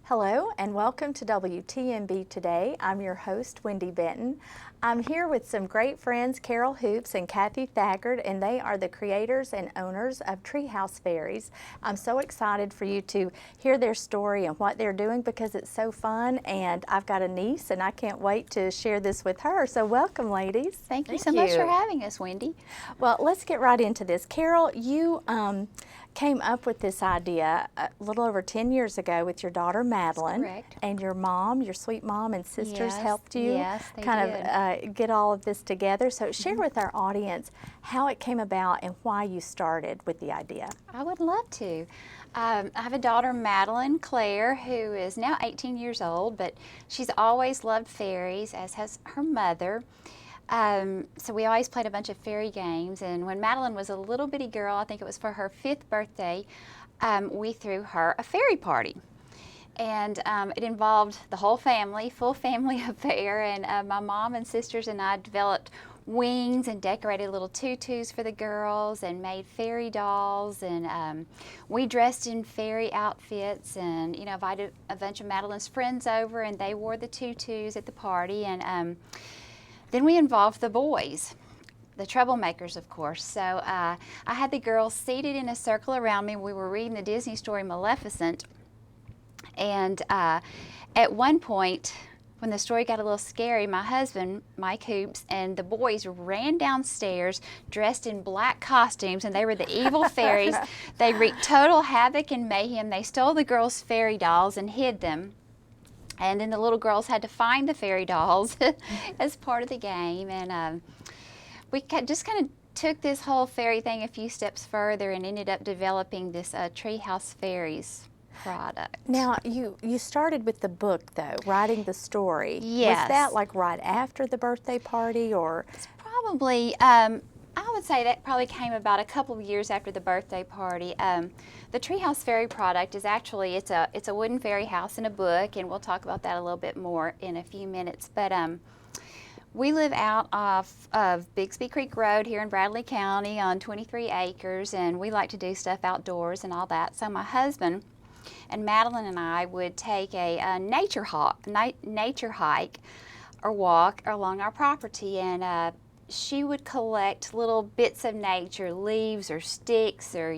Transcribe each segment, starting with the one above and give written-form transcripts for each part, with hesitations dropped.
Hello and welcome to WTNB Today. I'm your host, Wendy Benton. I'm here with some great friends, Carol Hoops and Kathy Thaggart, and they are the creators and owners of Treehouse Fairies. I'm so excited for you to hear their story and what they're doing because it's so fun, and I've got a niece and I can't wait to share this with her. So welcome, ladies. Thank you so much for having us, Wendy. Well, let's get right into this. Carol, you came up with this idea a little over 10 years ago with your daughter Madeline. That's correct. And your mom, your sweet mom and sisters helped you they kind did. of get all of this together. So share with our audience how it came about and why you started with the idea. I would love to. I have a daughter, Madeline Claire, who is now 18 years old, but she's always loved fairies, as has her mother. So we always played a bunch of fairy games, and when Madeline was a little bitty girl, I think it was for her 5th birthday, we threw her a fairy party. And it involved the whole family, full family affair, and my mom and sisters and I developed wings and decorated little tutus for the girls and made fairy dolls, and we dressed in fairy outfits and invited a bunch of Madeline's friends over, and they wore the tutus at the party, and then we involved the boys, the troublemakers, of course. So I had the girls seated in a circle around me. We were reading the Disney story Maleficent, and at one point, when the story got a little scary, my husband, Mike Hoops, and the boys ran downstairs dressed in black costumes, and they were the evil fairies. They wreaked total havoc and mayhem. They stole the girls' fairy dolls and hid them. And then the little girls had to find the fairy dolls as part of the game. And we just kind of took this whole fairy thing a few steps further and ended up developing this Treehouse Fairies product. Now, you started with the book, though, writing the story. Yes. Was that like right after the birthday party, or? It's probably, I would say that probably came about a couple of years after the birthday party. The Treehouse Fairy product is actually, it's a wooden fairy house in a book, and we'll talk about that a little bit more in a few minutes. But we live out off of Bixby Creek Road here in Bradley County on 23 acres, and we like to do stuff outdoors and all that. So my husband and Madeline and I would take a nature hike or walk along our property, and she would collect little bits of nature, leaves or sticks or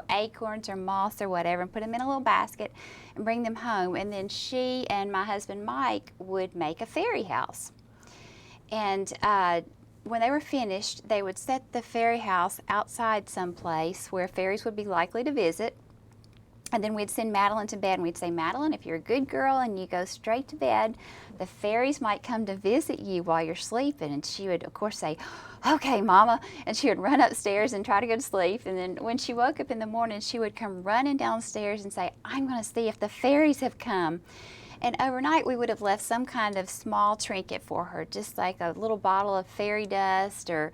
acorns or moss or whatever, and put them in a little basket and bring them home. And then she and my husband Mike would make a fairy house. And when they were finished, they would set the fairy house outside someplace where fairies would be likely to visit. And then we'd send Madeline to bed, and we'd say, Madeline, if you're a good girl and you go straight to bed, the fairies might come to visit you while you're sleeping. And she would, of course, say, okay, Mama. And she would run upstairs and try to go to sleep. And then when she woke up in the morning, she would come running downstairs and say, I'm going to see if the fairies have come. And overnight, we would have left some kind of small trinket for her, just like a little bottle of fairy dust or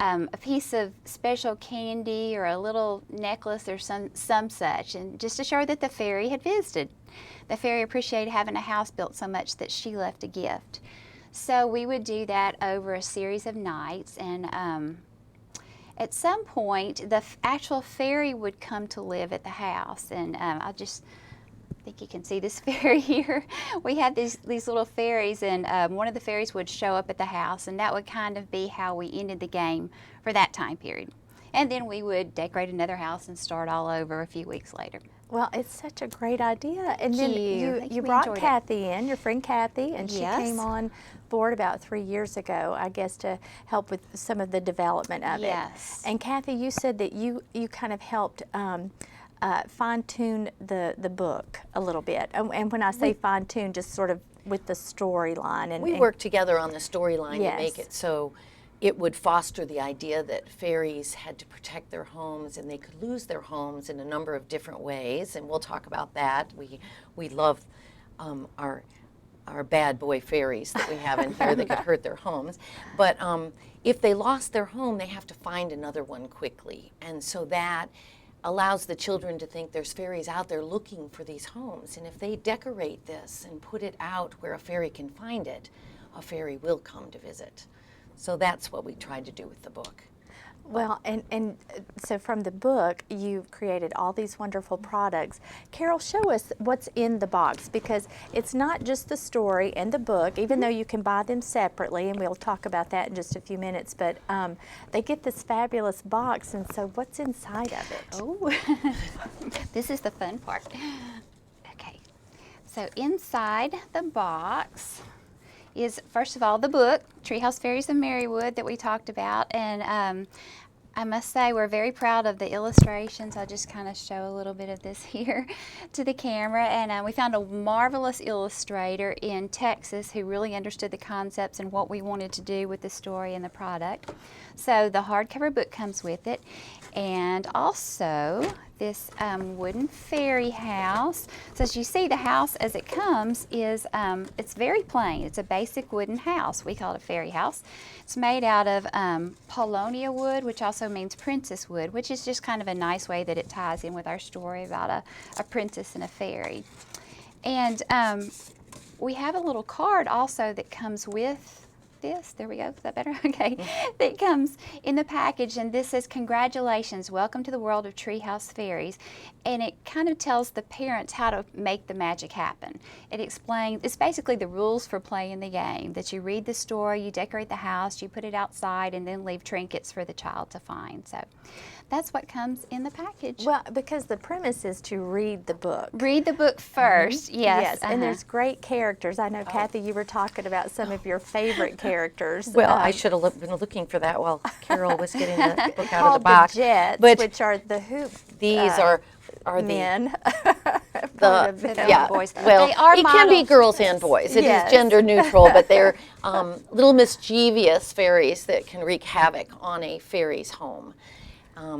a piece of special candy or a little necklace or some such, and just to show her that the fairy had visited. The fairy appreciated having a house built so much that she left a gift. So we would do that over a series of nights, and at some point the actual fairy would come to live at the house, and I think you can see this fairy here. We had these little fairies, and one of the fairies would show up at the house, and that would kind of be how we ended the game for that time period. And then we would decorate another house and start all over a few weeks later. Well, it's such a great idea. And then Thank you we brought enjoyed Kathy in, your friend Kathy, and she Yes. came on board about 3 years ago, I guess, to help with some of the development of Yes. it. And Kathy, you said that you kind of helped fine-tune the book a little bit. And when I say fine-tune, just sort of with the storyline. We worked together on the storyline Yes. to make it so it would foster the idea that fairies had to protect their homes, and they could lose their homes in a number of different ways, and we'll talk about that. We love our bad boy fairies that we have in here that could hurt their homes. But if they lost their home, they have to find another one quickly. And so that allows the children to think there's fairies out there looking for these homes. And if they decorate this and put it out where a fairy can find it, a fairy will come to visit. So that's what we tried to do with the book. Well, and so from the book, you've created all these wonderful products. Carol, show us what's in the box, because it's not just the story and the book, even though you can buy them separately, and we'll talk about that in just a few minutes, but they get this fabulous box, and so what's inside of it? Oh, this is the fun part. Okay, so inside the box is, first of all, the book, Treehouse, Fairies, and Marywood, that we talked about. And I must say we're very proud of the illustrations. I'll just kind of show a little bit of this here to the camera. And we found a marvelous illustrator in Texas who really understood the concepts and what we wanted to do with the story and the product. So the hardcover book comes with it. And also this wooden fairy house. So as you see, the house as it comes is, it's very plain. It's a basic wooden house. We call it a fairy house. It's made out of paulownia wood, which also means princess wood, which is just kind of a nice way that it ties in with our story about a princess and a fairy. And we have a little card also that comes with this. There we go. Is that better? Okay. That comes in the package, and this says, "Congratulations, welcome to the world of Treehouse Fairies." And it kind of tells the parents how to make the magic happen. It explains, it's basically the rules for playing the game, that you read the story, you decorate the house, you put it outside, and then leave trinkets for the child to find. So that's what comes in the package. Well, because the premise is to read the book. Read the book first, yes. Yes, and there's great characters. I know, Kathy, you were talking about some of your favorite characters. Well, I should have been looking for that while Carol was getting the book out of called the box. The Jets, but which are the hoop these are men. yeah, boys. Well, They are it can be models. girls and boys. It is Yes. gender neutral, but they're little mischievous fairies that can wreak havoc on a fairy's home.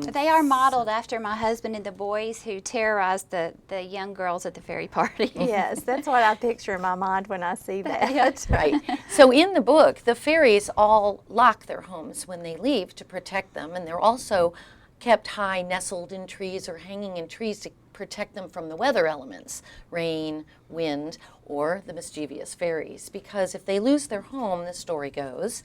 They are modeled after my husband and the boys who terrorized the young girls at the fairy party. Yes, that's what I picture in my mind when I see that. Right. So in the book, the fairies all lock their homes when they leave to protect them, and they're also kept high, nestled in trees or hanging in trees to protect them from the weather elements, rain, wind, or the mischievous fairies. Because if they lose their home, the story goes,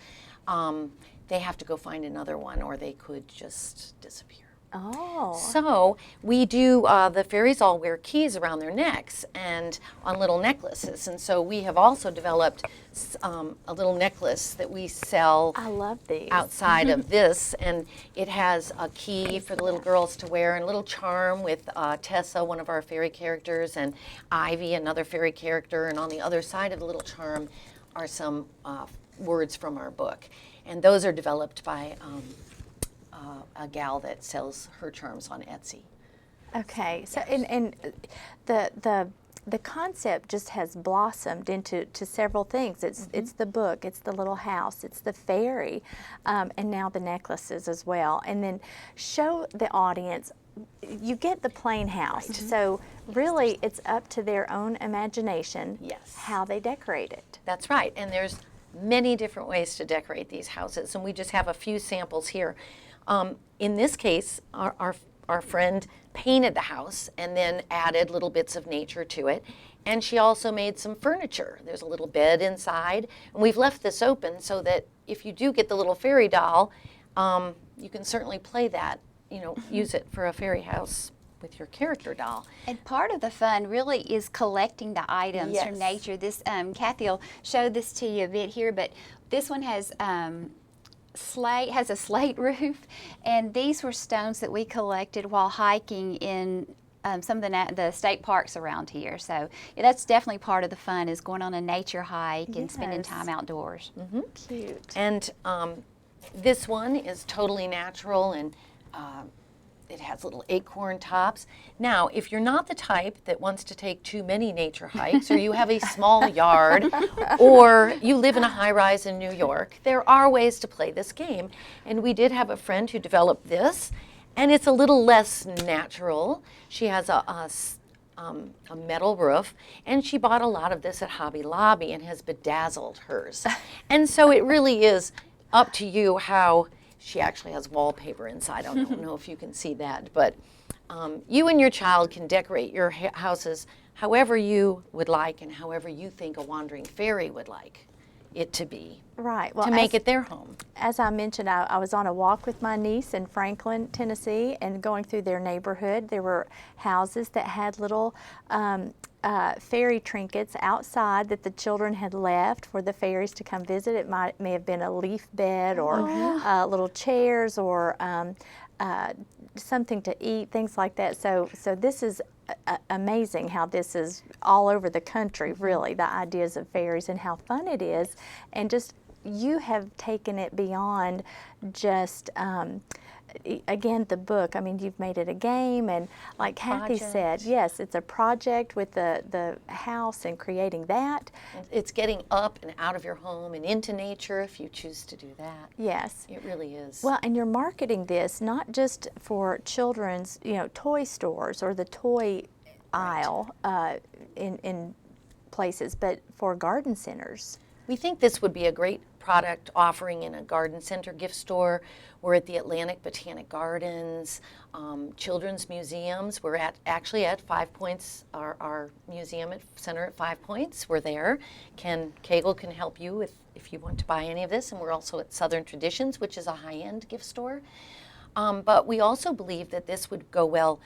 they have to go find another one, or they could just disappear. Oh. So we do, the fairies all wear keys around their necks and on little necklaces. And so we have also developed a little necklace that we sell I love these. outside of this. And it has a key for the little girls to wear, and a little charm with Tessa, one of our fairy characters, and Ivy, another fairy character. And on the other side of the little charm are some words from our book. And those are developed by a gal that sells her charms on Etsy. Okay, so and the concept just has blossomed into several things. It's the book, it's the little house, it's the fairy, and now the necklaces as well. And then show the audience. You get the plain house, so really it's up to their own imagination. Yes. How they decorate it. That's right, and there's many different ways to decorate these houses, and we just have a few samples here. In this case, our friend painted the house and then added little bits of nature to it, and she also made some furniture. There's a little bed inside, and we've left this open so that if you do get the little fairy doll, you can certainly play that, use it for a fairy house with your character doll. And part of the fun really is collecting the items from nature. This, Kathy will show this to you a bit here, but this one has a slate roof, and these were stones that we collected while hiking in some of the state parks around here. So that's definitely part of the fun, is going on a nature hike and spending time outdoors. Cute. And this one is totally natural, and it has little acorn tops. Now, if you're not the type that wants to take too many nature hikes, or you have a small yard, or you live in a high-rise in New York, there are ways to play this game. And we did have a friend who developed this, and it's a little less natural. She has a metal roof, and she bought a lot of this at Hobby Lobby and has bedazzled hers. And so it really is up to you how. She actually has wallpaper inside. I don't know if you can see that, but you and your child can decorate your houses however you would like and however you think a wandering fairy would like. it to be, Right. Well, to make it their home. as I mentioned, I was on a walk with my niece in Franklin, Tennessee, and going through their neighborhood. There were houses that had little fairy trinkets outside that the children had left for the fairies to come visit. It may have been a leaf bed or little chairs or something to eat, things like that. So this is amazing how this is all over the country, really, the ideas of fairies and how fun it is. And just you have taken it beyond just, again, the book. I mean, you've made it a game, and like Kathy said, yes, it's a project with the house and creating that. It's getting up and out of your home and into nature if you choose to do that. Yes. It really is. Well, and you're marketing this not just for children's, toy stores or the toy aisle in places, but for garden centers. We think this would be a great product offering in a garden center gift store. We're at the Atlantic Botanic Gardens, children's museums. We're actually at 5 Points, our museum center at 5 Points. We're there. Ken Cagle can help you if you want to buy any of this. And we're also at Southern Traditions, which is a high-end gift store. But we also believe that this would go well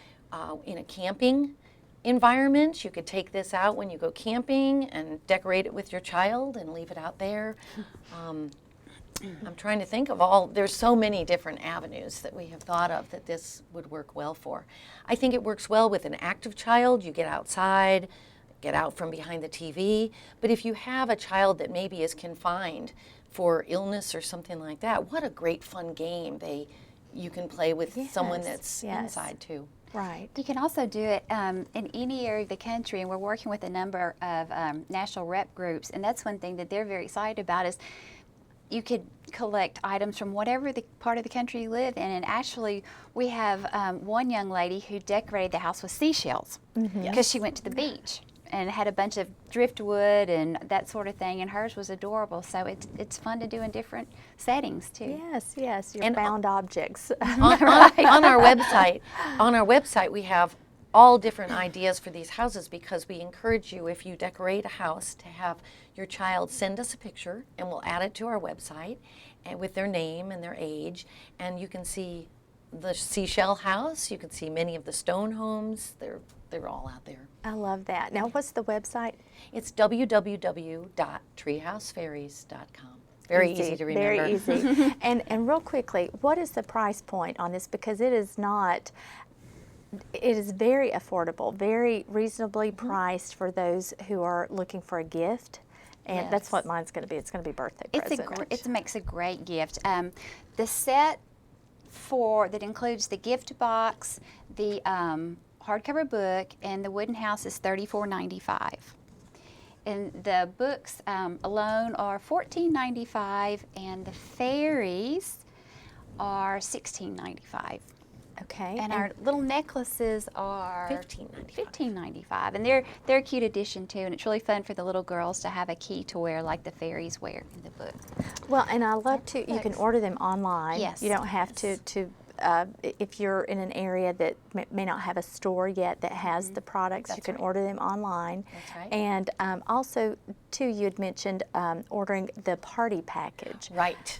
in a camping environment. You could take this out when you go camping and decorate it with your child and leave it out there. I'm trying to think of there's so many different avenues that we have thought of that this would work well for. I think it works well with an active child. You get outside, get out from behind the TV. But if you have a child that maybe is confined for illness or something like that, what a great fun game you can play with someone that's inside too. Right. You can also do it in any area of the country, and we're working with a number of national rep groups, and that's one thing that they're very excited about is you could collect items from whatever the part of the country you live in, and actually we have one young lady who decorated the house with seashells because she went to the beach and had a bunch of driftwood and that sort of thing, and hers was adorable. So it's fun to do in different settings too. Yes, your found objects. On our website, we have all different ideas for these houses because we encourage you, if you decorate a house, to have your child send us a picture, and we'll add it to our website and with their name and their age, and you can see the seashell house. You can see many of the stone homes. They're all out there. I love that. Now, what's the website? It's www.treehousefairies.com. Very easy to remember. Very easy. and real quickly, what is the price point on this? Because it is very affordable, very reasonably priced for those who are looking for a gift. And that's what mine's going to be. It's going to be birthday present. It makes a great gift. The set that includes the gift box, the hardcover book, and the wooden house is $34.95. And the books alone are $14.95, and the fairies are $16.95. Okay. And our little necklaces are $15.95. and they're a cute addition too, and it's really fun for the little girls to have a key to wear like the fairies wear in the book. Well, and I love to, you can order them online. Yes. You don't have to if you're in an area that may not have a store yet that has the products, you can order them online. That's right. And also, too, you had mentioned ordering the party package. Right.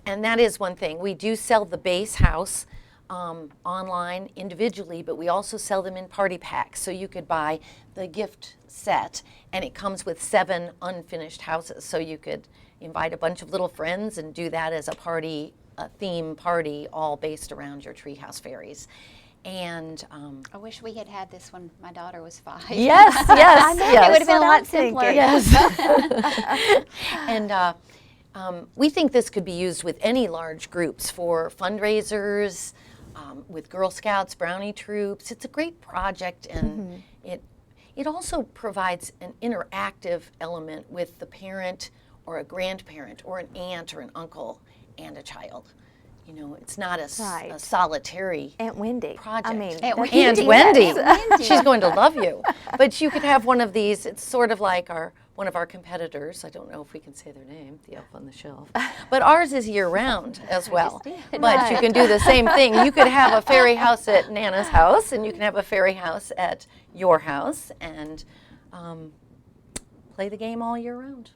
And that is one thing. We do sell the base house online individually, but we also sell them in party packs. So you could buy the gift set, and it comes with 7 unfinished houses. So you could invite a bunch of little friends and do that as a party, a theme party, all based around your Treehouse Fairies. And I wish we had this when my daughter was 5. yes, I know, it would have been a lot simpler. Yes. And we think this could be used with any large groups for fundraisers, with Girl Scouts, Brownie troops. It's a great project, and it also provides an interactive element with the parent or a grandparent or an aunt or an uncle and a child. You know, it's not a solitary Aunt Wendy. project. I mean, Aunt that's- Wendy. She's going to love you. But you could have one of these. It's sort of like one of our competitors. I don't know if we can say their name, the Elf on the Shelf. But ours is year-round as well. But you can do the same thing. You could have a fairy house at Nana's house, and you can have a fairy house at your house, and play the game all year round.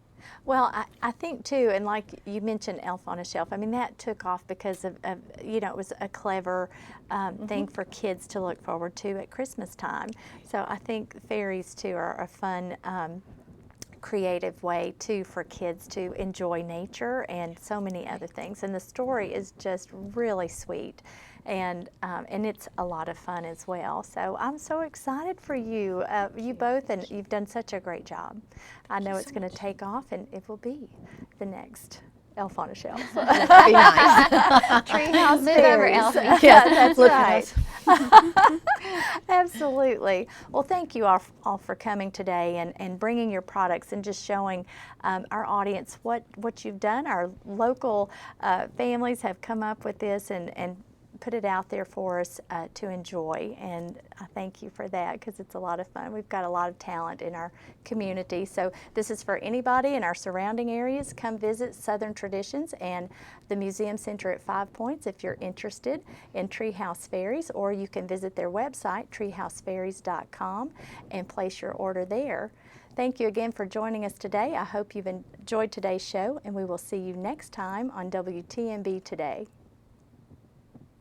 Well, I think too, and like you mentioned Elf on a Shelf, I mean, that took off because of you know, it was a clever thing for kids to look forward to at Christmas time. So I think fairies too are a fun creative way too for kids to enjoy nature and so many other things. And the story is just really sweet, and it's a lot of fun as well. So I'm so excited for you, you both, and you've done such a great job. I know it's going to take off, and it will be the next Elf on a Shelf. That'd be nice. Treehouse Move over, Fairies. Elfie. Yeah, That's look at right. us. Absolutely. Well, thank you all for coming today and bringing your products and just showing our audience what you've done. Our local families have come up with this and put it out there for us to enjoy, and I thank you for that because it's a lot of fun. We've got a lot of talent in our community, so this is for anybody in our surrounding areas. Come visit Southern Traditions and the Museum Center at 5 Points if you're interested in Treehouse Fairies, or you can visit their website, treehousefairies.com, and place your order there. Thank you again for joining us today. I hope you've enjoyed today's show, and we will see you next time on WTNB Today.